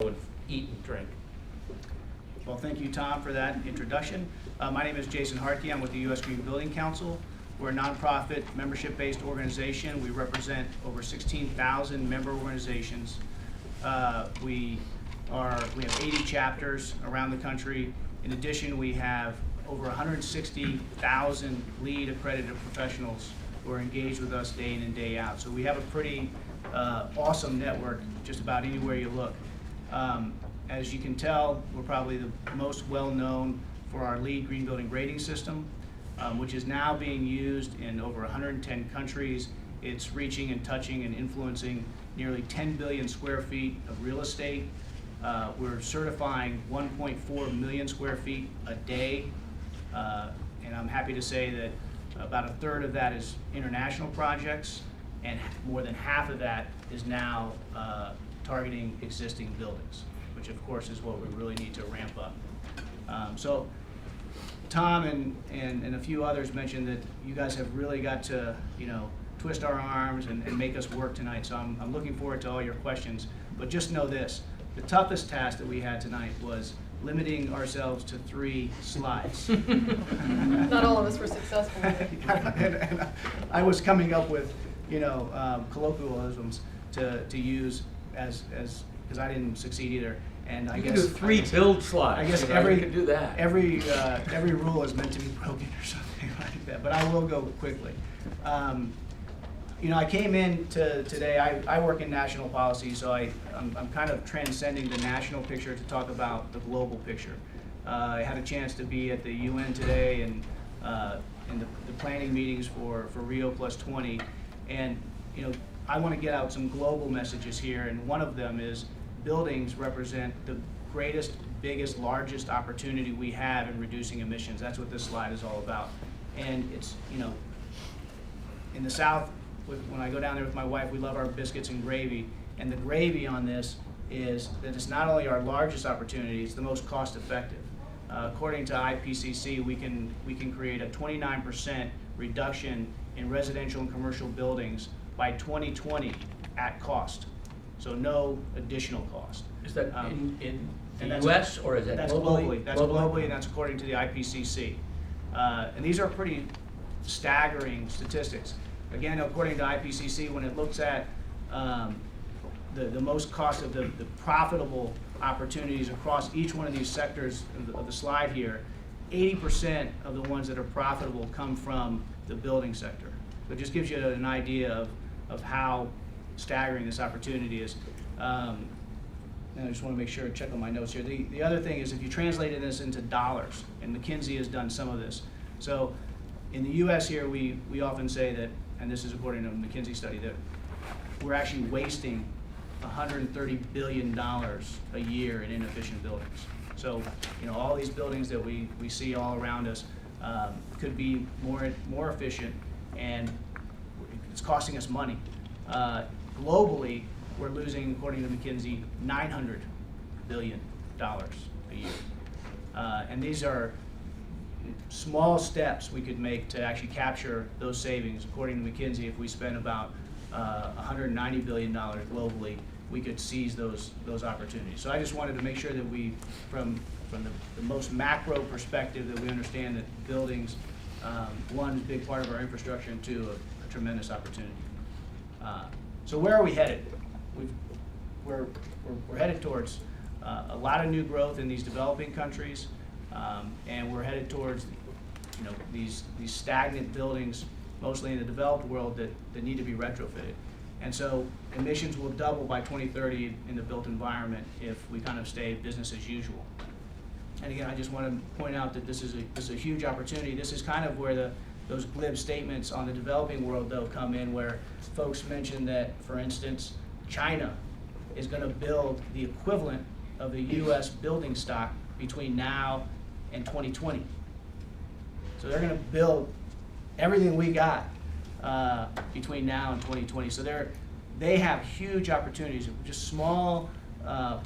and eat and drink. Well, thank you, Tom, for that introduction. My name is Jason Hartke. I'm with the U.S. Green Building Council. We're a nonprofit, membership-based organization. We represent over 16,000 member organizations. We have 80 chapters around the country. In addition, we have over 160,000 LEED accredited professionals who are engaged with us day in and day out. So we have a pretty awesome network just about anywhere you look. As you can tell, we're probably the most well-known for our LEED Green Building Rating System, which is now being used in over 110 countries. It's reaching and touching and influencing nearly 10 billion square feet of real estate. We're certifying 1.4 million square feet a day, and I'm happy to say that about a third of that is international projects, and more than half of that is now targeting existing buildings, which of course is what we really need to ramp up. So Tom and a few others mentioned that you guys have really got to, twist our arms and make us work tonight. So I'm looking forward to all your questions. But just know this, the toughest task that we had tonight was limiting ourselves to 3 slides. Not all of us were successful. and I was coming up with, colloquialisms to use as because I didn't succeed either. And I You guess can do 3 build slides. I guess you can do that. every rule is meant to be broken or something like that. But I will go quickly. I came in today. I work in national policy, so I'm kind of transcending the national picture to talk about the global picture. I had a chance to be at the UN today and in the planning meetings for Rio +20, and I want to get out some global messages here, and one of them is buildings represent the greatest, biggest, largest opportunity we have in reducing emissions. That's what this slide is all about. And it's, in the South, when I go down there with my wife, we love our biscuits and gravy. And the gravy on this is that it's not only our largest opportunity, it's the most cost effective. According to IPCC, we can create a 29% reduction in residential and commercial buildings by 2020 at cost. So no additional cost. Is that in the that's- U.S. or is that That's globally? globally. That's globally, and that's according to the IPCC. And these are pretty staggering statistics. Again, according to IPCC, when it looks at the most cost of the profitable opportunities across each one of these sectors of the slide here, 80% of the ones that are profitable come from the building sector. So it just gives you an idea of how staggering this opportunity is. And I just want to make sure, check on my notes here. The other thing is if you translated this into dollars, and McKinsey has done some of this. So in the US here, we often say that, and this is according to a McKinsey study, that we're actually wasting $130 billion a year in inefficient buildings. So, all these buildings that we see all around us could be more efficient, and it's costing us money. Globally, we're losing, according to McKinsey, $900 billion a year. And these are small steps we could make to actually capture those savings. According to McKinsey, if we spend about $190 billion globally, we could seize those opportunities. So I just wanted to make sure that we, from the most macro perspective, that we understand that buildings, one, is a big part of our infrastructure, and two, a tremendous opportunity. So where are we headed? We're headed towards a lot of new growth in these developing countries, and we're headed towards these stagnant buildings, mostly in the developed world, that need to be retrofitted. And so emissions will double by 2030 in the built environment if we kind of stay business as usual. And again, I just want to point out that this is a huge opportunity. This is kind of where those glib statements on the developing world, though, come in, where folks mention that, for instance, China is going to build the equivalent of the U.S. building stock between now and 2020. So they're going to build everything we got between now and 2020. So they have huge opportunities, just small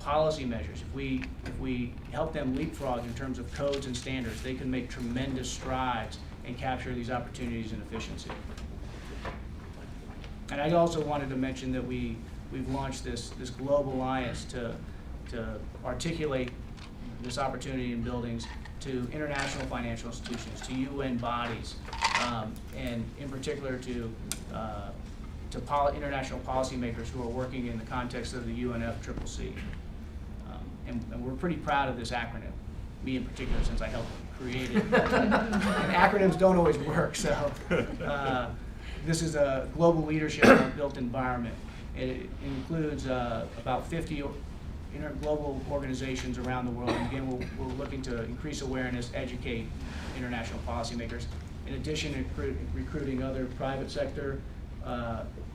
policy measures. If we help them leapfrog in terms of codes and standards, they can make tremendous strides and capture these opportunities and efficiency. And I also wanted to mention that we've launched this global alliance to articulate this opportunity in buildings to international financial institutions, to UN bodies, and in particular to international policymakers who are working in the context of the UNFCCC. And we're pretty proud of this acronym, me in particular, since I helped create it. And acronyms don't always work, so this is a global leadership in a built environment. It includes about 50 global organizations around the world. And again, we're looking to increase awareness, educate international policymakers. In addition to recruiting other private sector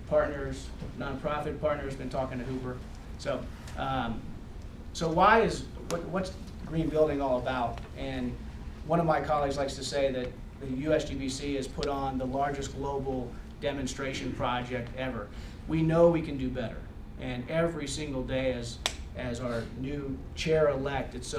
partners, nonprofit partners, been talking to Hoover. So, what's green building all about? And one of my colleagues likes to say that the USGBC has put on the largest global demonstration project ever. We know we can do better, and every single day as our new chair-elect, it's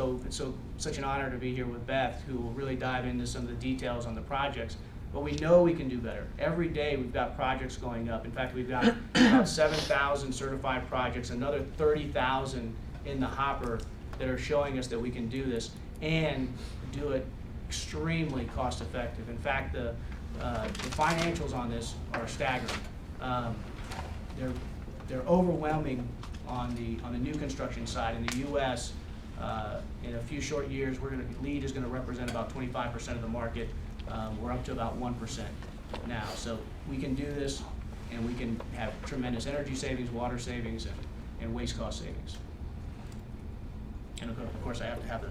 such an honor to be here with Beth, who will really dive into some of the details on the projects. But we know we can do better. Every day we've got projects going up. In fact, we've got about 7,000 certified projects, another 30,000 in the hopper that are showing us that we can do this and do it extremely cost-effective. In fact, the financials on this are staggering. They're overwhelming on the new construction side. In the U.S., in a few short years, LEED is going to represent about 25% of the market. We're up to about 1% now. So we can do this, and we can have tremendous energy savings, water savings, and waste cost savings. And of course, I have to have the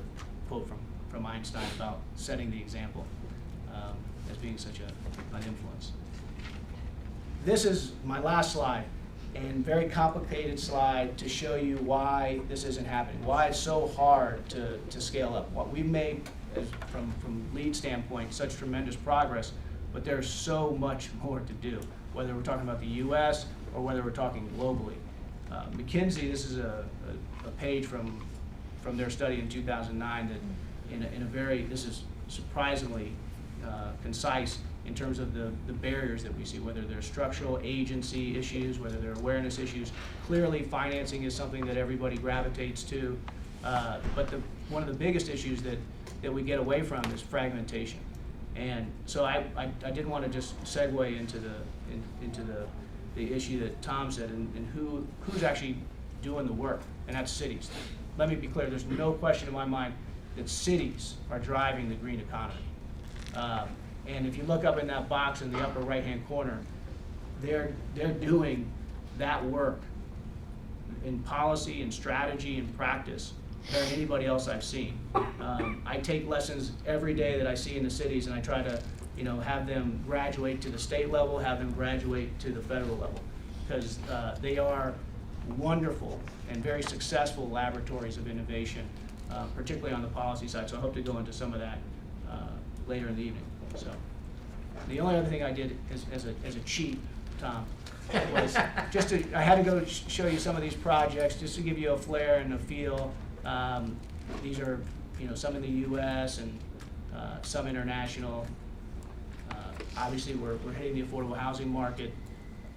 quote from Einstein about setting the example as being such an influence. This is my last slide, and very complicated slide to show you why this isn't happening, why it's so hard to scale up. What we've made from LEED standpoint such tremendous progress, but there's so much more to do, whether we're talking about the US or whether we're talking globally. McKinsey, this is a page from their study in 2009 that this is surprisingly concise in terms of the barriers that we see, whether they're structural agency issues, whether they're awareness issues. Clearly, financing is something that everybody gravitates to, but one of the biggest issues that we get away from is fragmentation. And so I did want to just segue into the issue that Tom said, and who's actually doing the work, and that's cities. Let me be clear, there's no question in my mind that cities are driving the green economy. And if you look up in that box in the upper right-hand corner, they're doing that work in policy and strategy and practice better than anybody else I've seen. I take lessons every day that I see in the cities, and I try to, have them graduate to the state level, have them graduate to the federal level, because they are wonderful and very successful laboratories of innovation, particularly on the policy side. So I hope to go into some of that later in the evening. So the only other thing I did as a cheat, Tom, was I had to go show you some of these projects just to give you a flair and a feel. These are some in the U.S. and some international. Obviously, we're hitting the affordable housing market.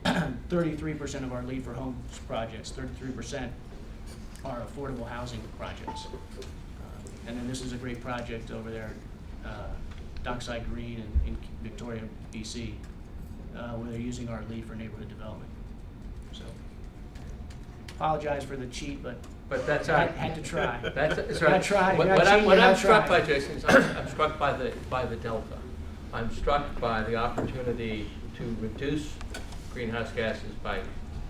33% of our LEED for Homes projects, 33% are affordable housing projects. And then this is a great project over there, Dockside Green in Victoria, BC, where they're using our LEED for neighborhood development. So, apologize for the cheat, but that's I had to try. That's right. I tried. What I'm struck by, Jason, is I'm struck by the delta. I'm struck by the opportunity to reduce greenhouse gases by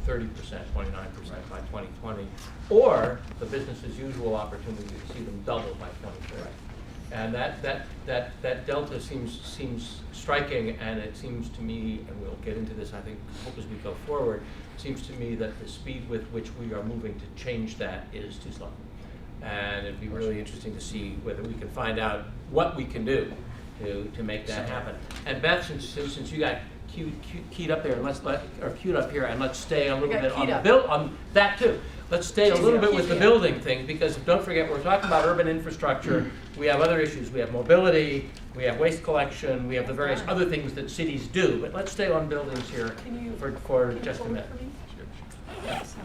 30%, 29% by 2020, or the business as usual opportunity to see them double by 2030. And that delta seems striking, and it seems to me, and we'll get into this, I think, hope as we go forward, it seems to me that the speed with which we are moving to change that is too slow. And it'd be really interesting to see whether we can find out what we can do to make that happen. And Beth, since you got keyed up there, queued up here, and let's stay a little bit on that too. Let's stay a little bit with the building thing, because don't forget, we're talking about urban infrastructure. We have other issues. We have mobility, we have waste collection, we have the various other things that cities do. But let's stay on buildings here for just a minute. Yes.